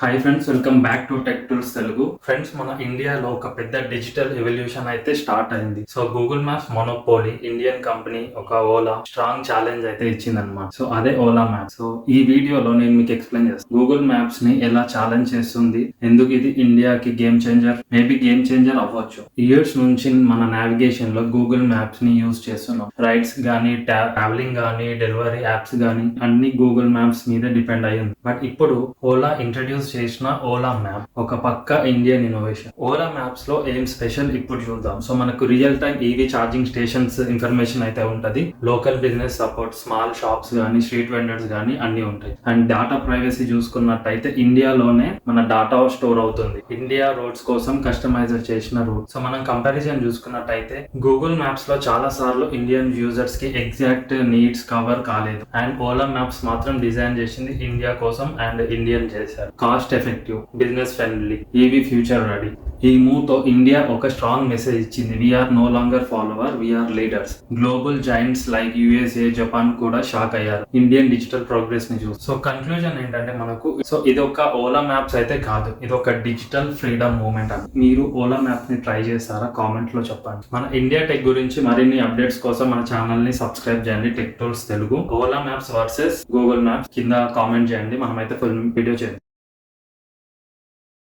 Hi friends, welcome back to tech tools Telugu. Friends, మన ఇండియాలో ఒక పెద్ద డిజిటల్ ఎవల్యూషన్ అయితే స్టార్ట్ అయింది. So Google maps monopoly Indian company ఒక ఓలా స్ట్రాంగ్ ఛాలెంజ్ అయితే ఇచ్చిందనమాట. సో అదే ఓలా మ్యాప్స్. సో ఈ వీడియోలో నేను మీకు ఎక్స్ప్లెయిన్ చేస్తాను గూగుల్ మ్యాప్స్ ని ఎలా ఛాలెంజ్ చేస్తుంది, ఎందుకు ఇది ఇండియాకి game changer, maybe game changer అవ్వచ్చు. ఇయర్స్ నుంచి మన నావిగేషన్ లో గూగుల్ మ్యాప్స్ ని యూజ్ చేస్తున్నాం. రైడ్స్ గానీ, ట్రావెలింగ్ గానీ, డెలివరీ యాప్స్ గానీ అన్ని గూగుల్ మ్యాప్స్ మీద డిపెండ్ అయ్యింది. బట్ ఇప్పుడు ఓలా ఇంట్రడ్యూస్ చేసిన ఓలా మ్యాప్ ఒక పక్క ఇండియన్ ఇన్నోవేషన్. ఓలా మ్యాప్స్ లో ఏం స్పెషల్ ఇప్పుడు చూద్దాం. సో మనకు real time EV charging stations information అయితే ఉంటది. Local business support, small shops గానీ, స్ట్రీట్ వెండర్స్ గానీ అన్ని ఉంటాయి. అండ్ డాటా ప్రైవసీ చూసుకున్నట్టయితే ఇండియాలోనే మన డాటా స్టోర్ అవుతుంది. ఇండియా రోడ్స్ కోసం కస్టమైజ్ చేసిన రూట్. సో మనం కంపారిజన్ చూసుకున్నట్టయితే గూగుల్ మ్యాప్స్ లో చాలా సార్లు ఇండియన్ యూజర్స్ కి ఎగ్జాక్ట్ నీడ్స్ కవర్ కాలేదు. అండ్ ఓలా మ్యాప్స్ మాత్రం డిజైన్ చేసింది ఇండియా కోసం అండ్ ఇండియన్ చేశారు. Cost effective, business friendly, EV future ready. ఈ మూవ్ తో ఇండియా ఒక స్ట్రాంగ్ మెసేజ్ ఇచ్చింది. We are no longer follower, we are leaders. Global giants like USA, Japan కూడా షాక్ అయ్యారు ఇండియన్ డిజిటల్ ప్రోగ్రెస్ ని చూసి. సో కన్క్లూజన్ ఏంటంటే మనకు ఇది ఒక ఓలా మ్యాప్స్ అయితే కాదు, ఇది ఒక డిజిటల్ ఫ్రీడమ్ మూవ్మెంట్ అని. మీరు ఓలా మ్యాప్స్ ని ట్రై చేస్తారా? కామెంట్ లో చెప్పండి. మన ఇండియా టెక్ గురించి మరిన్ని అప్డేట్స్ కోసం మన ఛానల్ ని సబ్స్క్రైబ్ చేయండి, tech tools Telugu. Ola maps versus Google maps కింద కామెంట్ చేయండి, మనమైతే ఫుల్ వీడియో చేయండి.